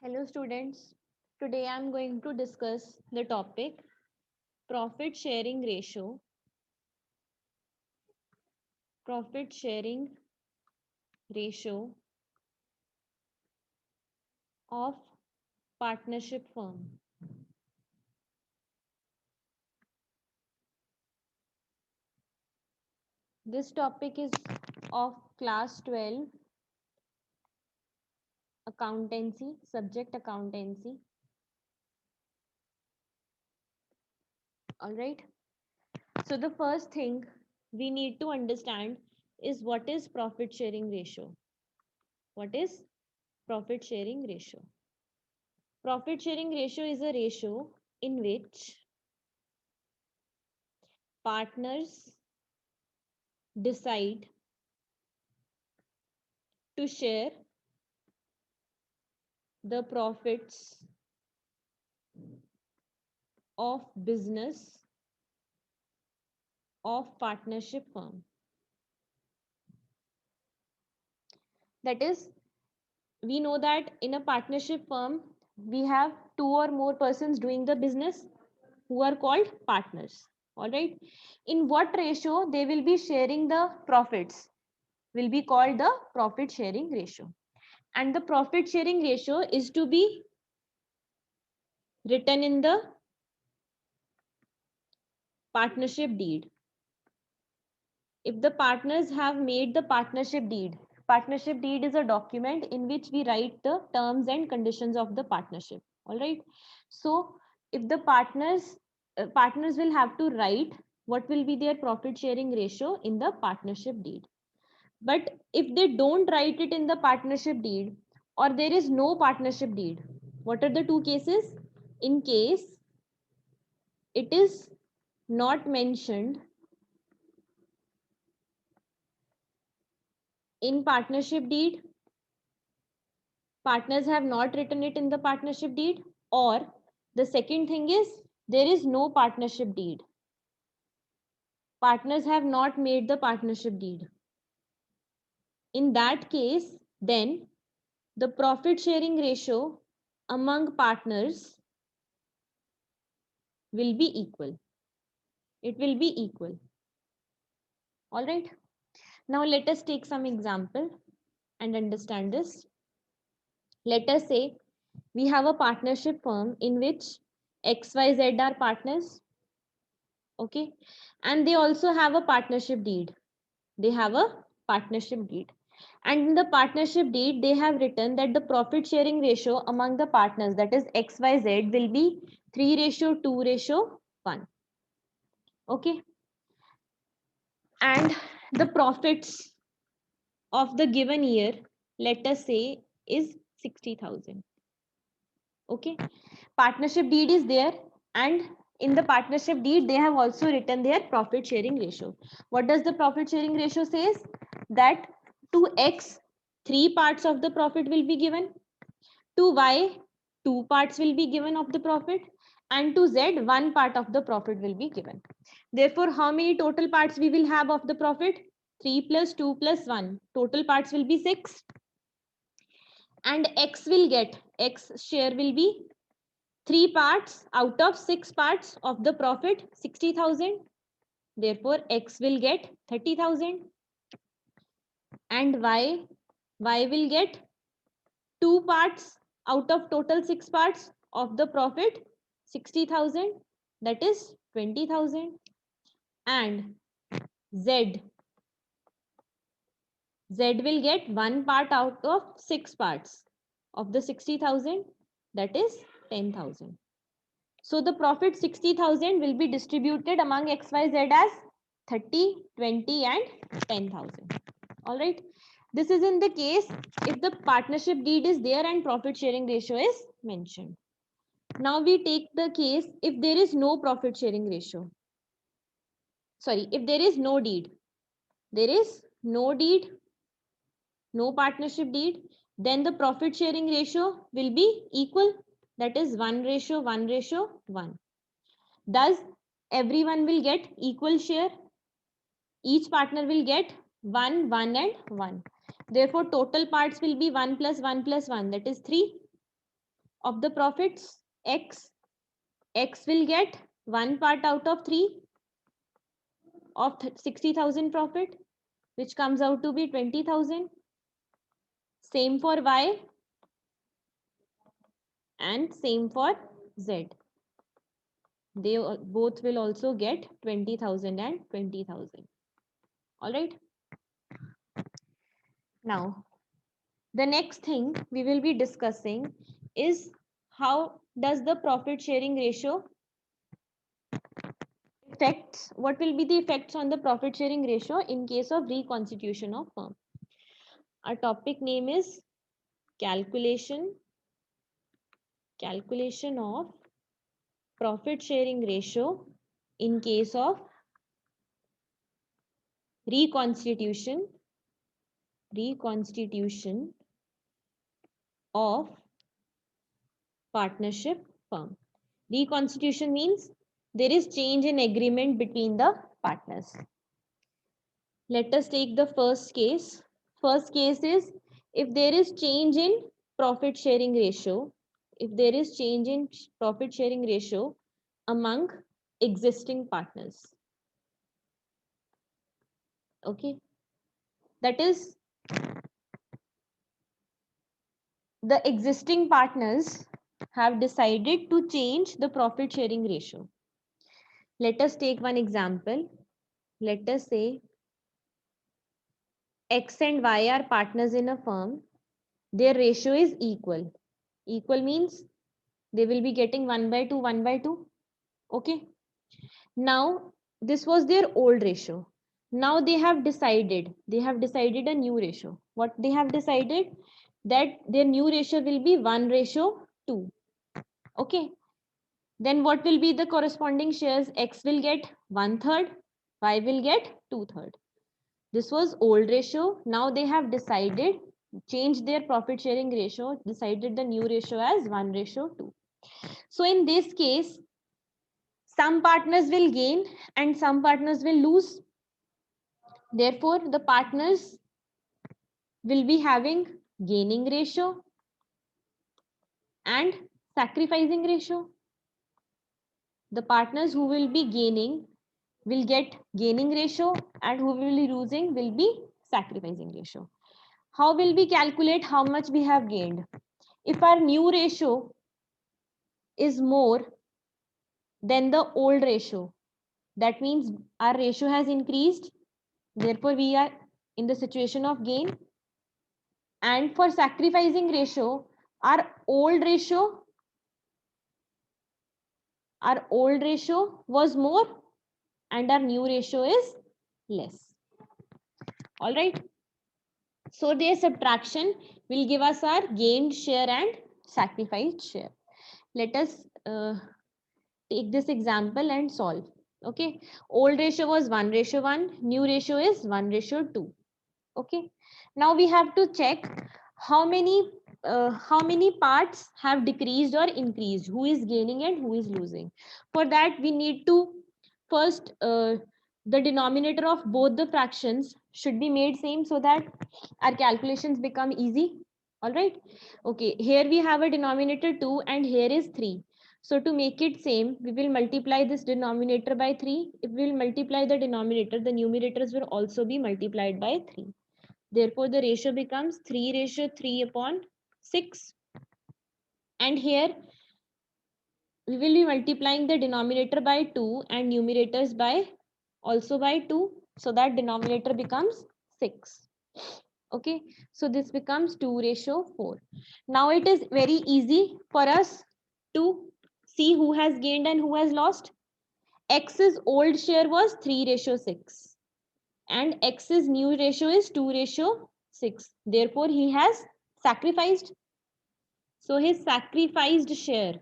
Hello students, today I am going to discuss the topic profit sharing ratio, profit sharing ratio of partnership firm. This topic is of class 12 accountancy, subject accountancy. All right. So the first thing we need to understand is what is profit sharing ratio. What is profit sharing ratio? Profit sharing ratio is a ratio in which partners decide to share the profits of business of partnership firm. That is, we know that in a partnership firm we have two or more persons doing the business who are called partners. All right, in what ratio they will be sharing the profits will be called the profit sharing ratio, and the profit sharing ratio is to be written in the partnership deed. If the partners have made the partnership deed is a document in which we write the terms and conditions of the partnership. All right, so if the partners will have to write what will be their profit sharing ratio in the partnership deed. But if they don't write it in the partnership deed, or there is no partnership deed, what are the two cases? In case it is not mentioned in partnership deed, partners have not written it in the partnership deed, or the second thing is there is no partnership deed, partners have not made the partnership deed. In that case, then the profit sharing ratio among partners will be equal. It will be equal. All right, now let us take some example and understand this. Let us say we have a partnership firm in which XYZ are partners. Okay, and they also have a partnership deed. They have a partnership deed, and in the partnership deed they have written that the profit sharing ratio among the partners, that is XYZ, will be 3:2:1. Okay, and the profits of the given year, let us say, is 60,000. Okay, partnership deed is there, and in the partnership deed they have also written their profit sharing ratio. What does the profit sharing ratio says? That to X, 3 parts of the profit will be given, to Y, 2 parts will be given of the profit, and to Z, 1 part of the profit will be given. Therefore, how many total parts we will have of the profit? 3 plus 2 plus 1, total parts will be 6, and X will get, X share will be 3 parts out of 6 parts of the profit, 60,000. Therefore, X will get 30,000, and Y will get 2 parts out of total 6 parts of the profit, 60,000, that is 20,000, and Z will get 1 part out of 6 parts of the 60,000, that is 10,000. So the profit 60,000 will be distributed among XYZ as 30, 20 and 10,000. All right. This is in the case if the partnership deed is there and profit sharing ratio is mentioned. Now we take the case if there is no profit sharing ratio. Sorry, if there is no deed. There is no deed, no partnership deed, then the profit sharing ratio will be equal. That is 1:1:1. Thus, everyone will get equal share. Each partner will get 1, 1 and 1. Therefore, total parts will be 1 plus 1 plus 1, that is 3. of the profits X, X will get 1 part out of 3 of 60,000 profit, which comes out to be 20,000. Same for Y and same for Z. They both will also get 20,000 and 20,000. All right. Now, the next thing we will be discussing is how does the profit sharing ratio affects, what will be the effects on the profit sharing ratio in case of reconstitution of firm. Our topic name is calculation of profit sharing ratio in case of reconstitution of partnership firm. Reconstitution means there is change in agreement between the partners. Let us take the first case. First case is if there is change in profit sharing ratio, among existing partners. Okay. That is, the existing partners have decided to change the profit sharing ratio. Let us take one example. Let us say X and Y are partners in a firm. Their ratio is equal. Equal means they will be getting 1 by 2, 1 by 2. Okay. Now, this was their old ratio. Now they have decided a new ratio. What they have decided? That their new ratio will be 1:2. Okay. Then what will be the corresponding shares? X will get 1/3, Y will get 2/3. This was old ratio. Now they have decided, changed their profit sharing ratio, decided the new ratio as 1:2. So in this case, some partners will gain and some partners will lose. Therefore, the partners will be having gaining ratio and sacrificing ratio. The partners who will be gaining will get gaining ratio and who will be losing will be sacrificing ratio. How will we calculate how much we have gained? If our new ratio is more than the old ratio, that means our ratio has increased. Therefore, we are in the situation of gain. And for sacrificing ratio, our old ratio was more and our new ratio is less. All right. So their subtraction will give us our gained share and sacrificed share. Let us take this example and solve. Okay. Old ratio was 1:1. New ratio is 1:2. Okay. Now we have to check how many parts have decreased or increased, who is gaining and who is losing. For that we need to first the denominator of both the fractions should be made same so that our calculations become easy. All right. Okay, here we have a denominator 2 and here is 3. So to make it same, we will multiply this denominator by 3. If we will multiply the denominator, the numerators will also be multiplied by 3. Therefore, the ratio becomes 3:3/6. And here we will be multiplying the denominator by 2 and numerators by also by 2. So that denominator becomes 6. Okay. So this becomes 2:4. Now it is very easy for us to see who has gained and who has lost. X's old share was 3:6. And X's new ratio is 2:6. Therefore, he has sacrificed. So his sacrificed share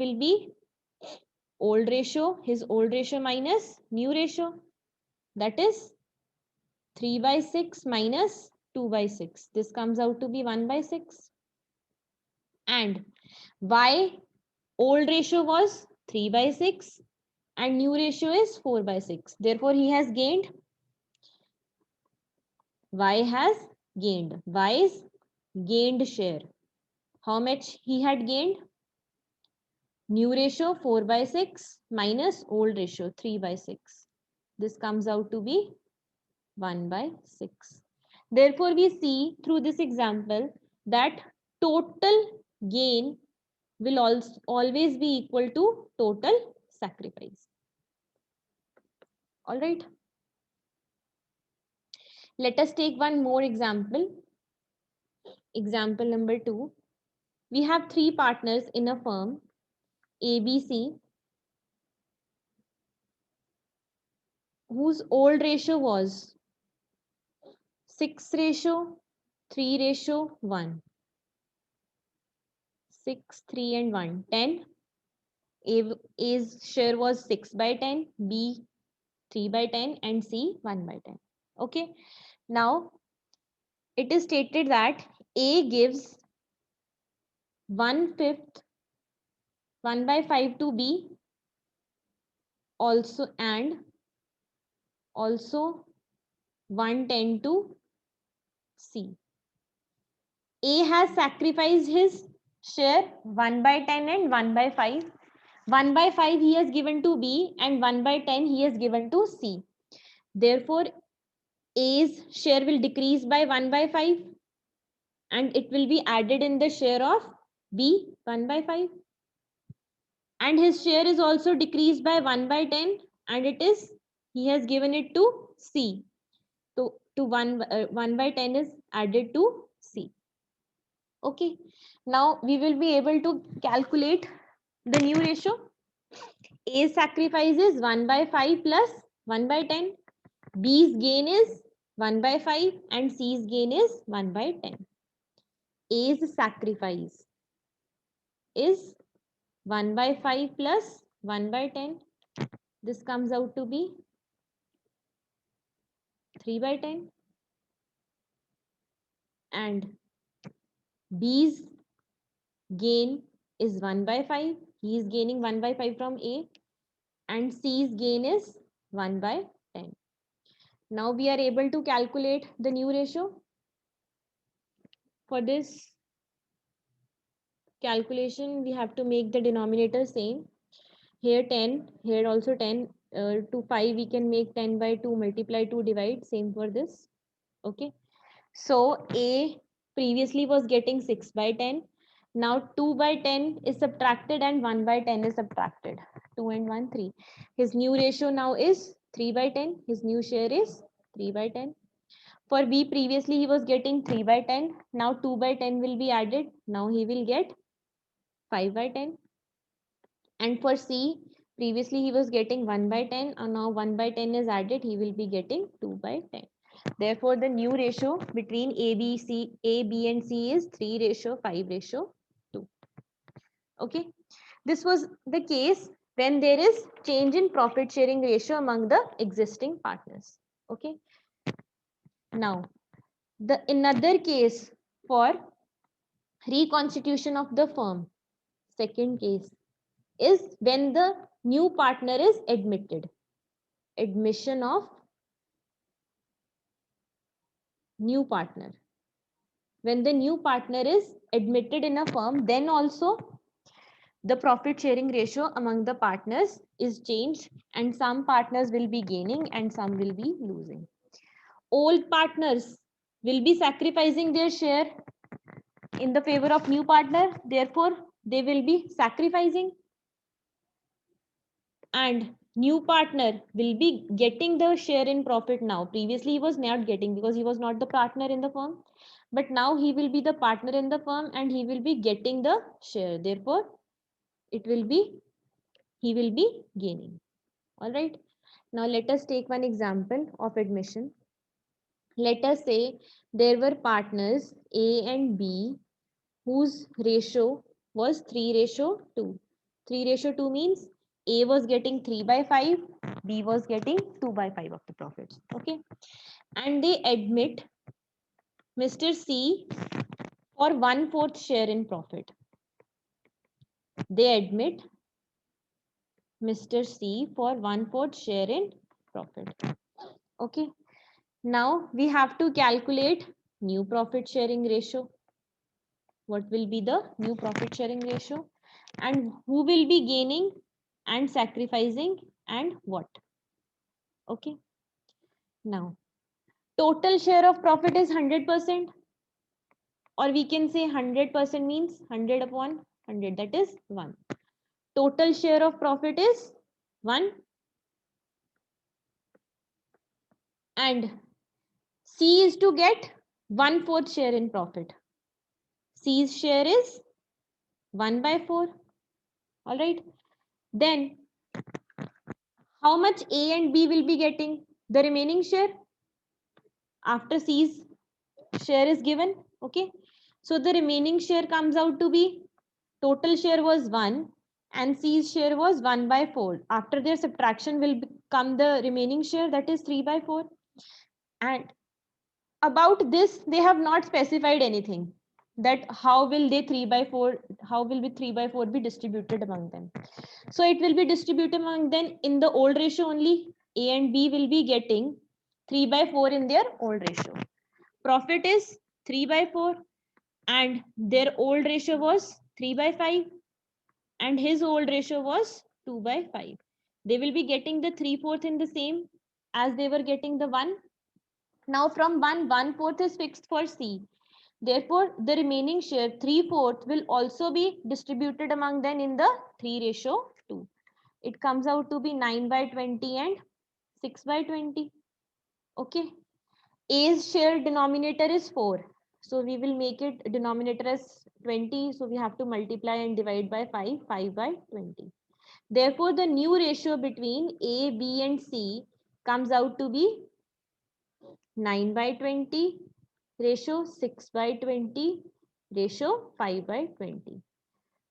will be old ratio, his old ratio minus new ratio. That is 3/6 minus 2/6. This comes out to be 1/6. And Y old ratio was 3/6 and new ratio is 4/6. Therefore, he has gained. Y has gained. Y's gained share. How much he had gained? New ratio 4 by 6 minus old ratio 3 by 6. This comes out to be 1 by 6. Therefore, we see through this example that total gain will also always be equal to total sacrifice. All right. Let us take one more example. Example number 2. We have 3 partners in a firm ABC whose old ratio was 6 ratio, 3 ratio, 1. 6, 3 and 1, 10. A's share was 6 by 10, B 3 by 10 and C 1 by 10. Okay. Now, it is stated that A gives 1/5, 1 by 5 to B also and also 1/10 to C. A has sacrificed his share 1 by 10 and 1 by 5. 1 by 5 he has given to B and 1 by 10 he has given to C. Therefore, A's share will decrease by 1 by 5 and it will be added in the share of B 1 by 5. And his share is also decreased by 1 by 10 and he has given it to C. So to 1 by 10 is added to C. Okay. Now we will be able to calculate the new ratio. A's sacrifice is 1 by 5 plus 1 by 10. B's gain is 1 by 5 and C's gain is 1 by 10. A's sacrifice is 1 by 5 plus 1 by 10. This comes out to be 3 by 10. And B's gain is 1 by 5. He is gaining 1 by 5 from A. And C's gain is 1 by 10. Now we are able to calculate the new ratio. For this calculation, we have to make the denominator same. Here 10, here also 10. To 5, we can make 10 by 2, multiply 2, divide. Same for this. Okay. So A previously was getting 6 by 10. Now 2 by 10 is subtracted and 1 by 10 is subtracted. 2 and 1, 3. His new ratio now is 3 by 10. His new share is 3 by 10. For B, previously he was getting 3 by 10. Now 2 by 10 will be added. Now he will get 5 by 10. And for C, previously he was getting 1 by 10. And now 1 by 10 is added. He will be getting 2 by 10. Therefore, the new ratio between A, B and C is 3:5:2. Okay. This was the case when there is change in profit sharing ratio among the existing partners. Okay. Now, the another case for reconstitution of the firm, second case, is when the new partner is admitted. Admission of new partner. When the new partner is admitted in a firm, then also the profit sharing ratio among the partners is changed and some partners will be gaining and some will be losing. Old partners will be sacrificing their share in the favor of new partner. Therefore, they will be sacrificing and new partner will be getting the share in profit now. Previously, he was not getting because he was not the partner in the firm. But now he will be the partner in the firm and he will be getting the share. Therefore, he will be gaining. All right. Now let us take one example of admission. Let us say there were partners A and B whose ratio was 3:2. 3:2 means A was getting 3 by 5, B was getting 2 by 5 of the profits. Okay. And they admit Mr. C for 1/4 share in profit. They admit Mr. C for 1/4 share in profit. Okay. Now we have to calculate new profit sharing ratio. what will be the new profit sharing ratio, and who will be gaining and sacrificing and what. Okay. Now, total share of profit is 100%, or we can say 100% means 100 upon 100, that is 1. Total share of profit is 1, and C is to get 1/4 share in profit. C's share is 1/4. All right. Then how much A and B will be getting? The remaining share after C's share is given. Okay. So the remaining share comes out to be, total share was 1 and C's share was 1/4. After their subtraction will come the remaining share, that is 3/4. And about this, they have not specified anything, that how will they 3/4, how will be 3/4 be distributed among them. So it will be distributed among them in the old ratio only. A and B will be getting 3/4 in their old ratio. Profit is 3/4 and their old ratio was 3/5 and his old ratio was 2/5. They will be getting the 3/4 in the same as they were getting the 1. Now from 1/4 is fixed for C. Therefore, the remaining share 3/4 will also be distributed among them in the 3/2. It comes out to be 9/20 and 6/20. Okay. A's share denominator is 4. So we will make it denominator as 20. So we have to multiply and divide by 5, 5/20. Therefore, the new ratio between A, B and C comes out to be 9/20 ratio 6/20 ratio 5/20.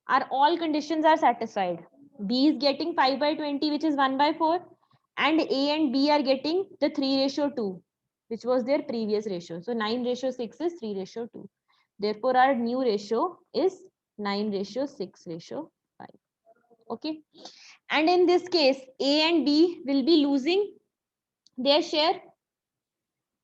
Are all conditions are satisfied? B is getting 5/20, which is 1/4, and A and B are getting the 3/2, which was their previous ratio. So 9/6 is 3/2. Therefore, our new ratio is 9/6/5. Okay. And in this case, A and B will be losing their share.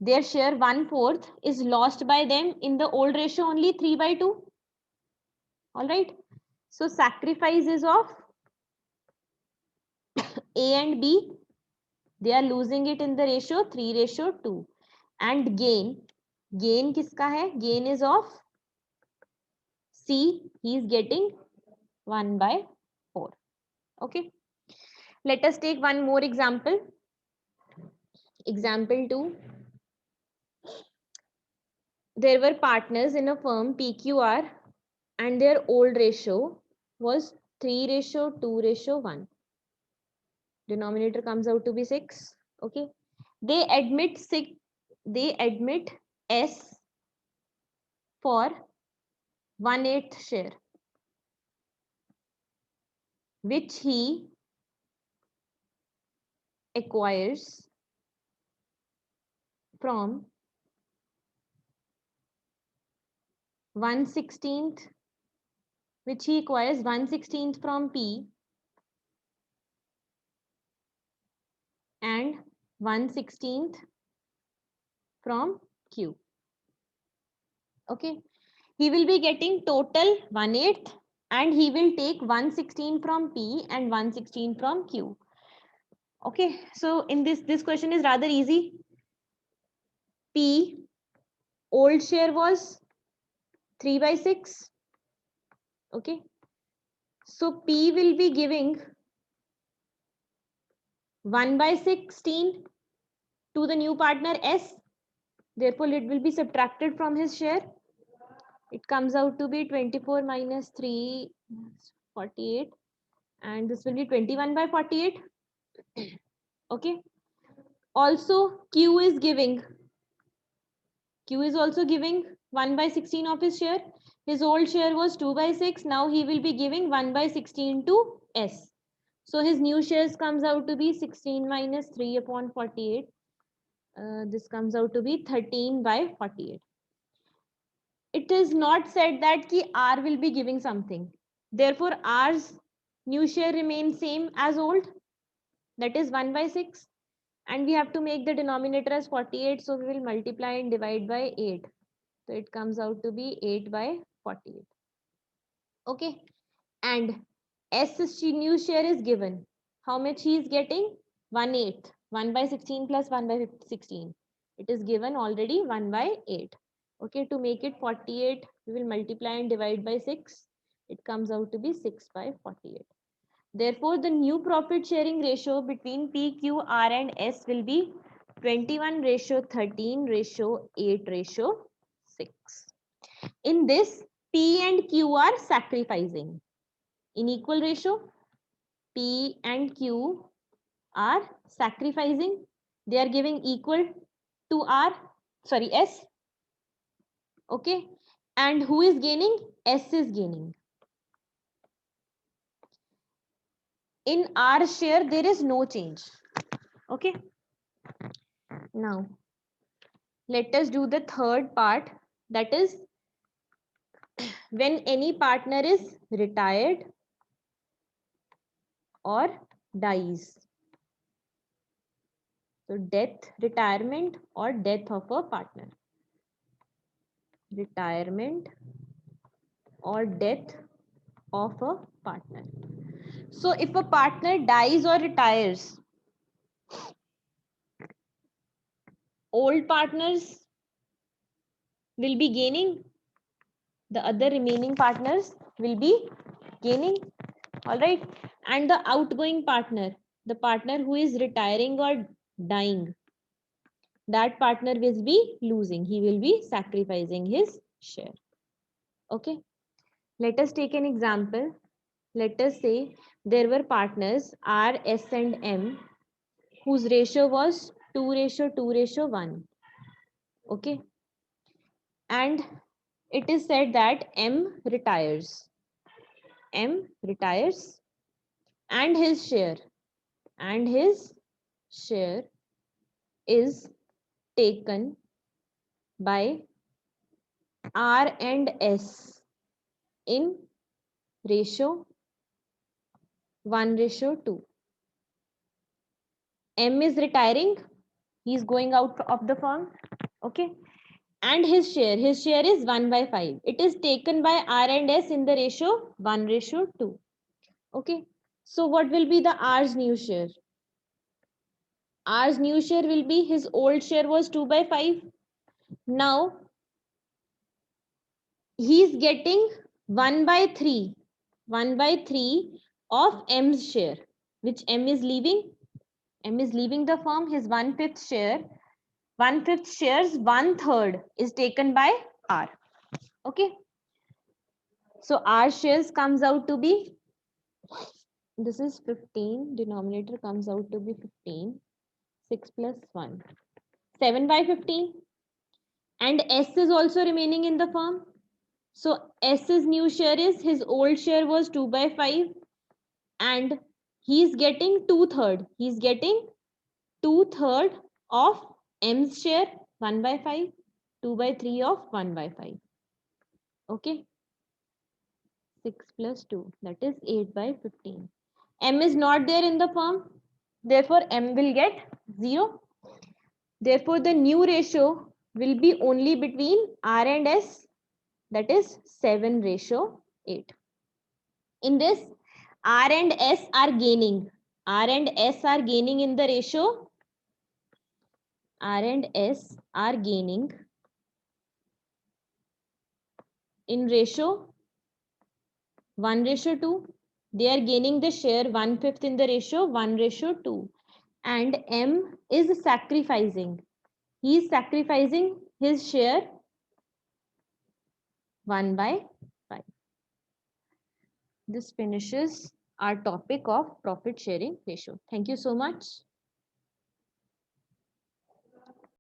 Their share 1/4 is lost by them in the old ratio only 3/2. All right. So sacrifice is of A and B. They are losing it in the ratio 3/2. And gain किसका है? Gain is of C. He is getting 1/4. Okay. Let us take one more example. Example 2. There were partners in a firm PQR and their old ratio was 3/2/1. Denominator comes out to be 6. Okay. They admit S for 1/8 share, which he acquires from 1/16th, which he acquires 1/16th from P and 1/16th from Q. Okay. He will be getting total 1/8 and he will take 1/16 from P and 1/16 from Q. Okay. So in this question is rather easy. P old share was 3/6. Okay. So P will be giving 1/16 to the new partner S. Therefore, it will be subtracted from his share. It comes out to be 24 minus 3, 48. And this will be 21/48. Okay. Also, Q is also giving 1/16 of his share. His old share was 2/6. Now he will be giving 1/16 to S. So his new shares comes out to be 16 minus 3/48. This comes out to be 13/48. It is not said that ki R will be giving something. Therefore, R's new share remains same as old. That is 1/6. And we have to make the denominator as 48. So we will multiply and divide by 8. So it comes out to be 8/48. 48. Okay. And S new share is given. How much he is getting? 1/8. 1 by 16 plus 1 by 16. It is given already 1 by 8. Okay, to make it 48, we will multiply and divide by 6. It comes out to be 6 by 48. Therefore, the new profit sharing ratio between P, Q, R and S will be 21:13:8:6. In this, P and Q are sacrificing. In equal ratio, P and Q are sacrificing. They are giving equal to S. Okay. And who is gaining? S is gaining. In R share, there is no change. Okay. Now, let us do the third part. That is, when any partner is retired or dies. So, death, retirement or death of a partner. Retirement or death of a partner. So if a partner dies or retires, old partners will be gaining, the other remaining partners will be gaining. All right. And the outgoing partner, the partner who is retiring or dying, that partner will be losing. He will be sacrificing his share. Okay. Let us take an example. Let us say there were partners R, S and M whose ratio was 2:2:1. Okay. And it is said that M retires and his share is taken by R and S in ratio 1:2. M is retiring, he is going out of the firm. Okay. And his share is 1 by 5. It is taken by R and S in the ratio 1:2. Okay. So what will be the R's new share? R's new share will be, his old share was 2 by 5. Now he is getting 1 by 3 of M's share, which M is leaving. M is leaving the firm. His 1/5 share, 1/5 shares, 1/3 is taken by R. Okay. So R shares comes out to be, this is 15, denominator comes out to be 15, 6 plus 1, 7 by 15. And S is also remaining in the firm. So S's new share is, his old share was 2 by 5 and he is getting 2/3. He is getting 2/3 of M's share 1 by 5, 2 by 3 of 1 by 5. Okay. 6 plus 2, that is 8 by 15. M is not there in the firm. Therefore, M will get 0. Therefore, the new ratio will be only between R and S, that is 7:8. In this, R and S are gaining. R and S are gaining in the ratio. R and S are gaining in ratio 1:2. They are gaining the share 1/5 in the ratio 1:2. And M is sacrificing. He is sacrificing his share 1 by 5. This finishes our topic of profit sharing ratio. Thank you so much.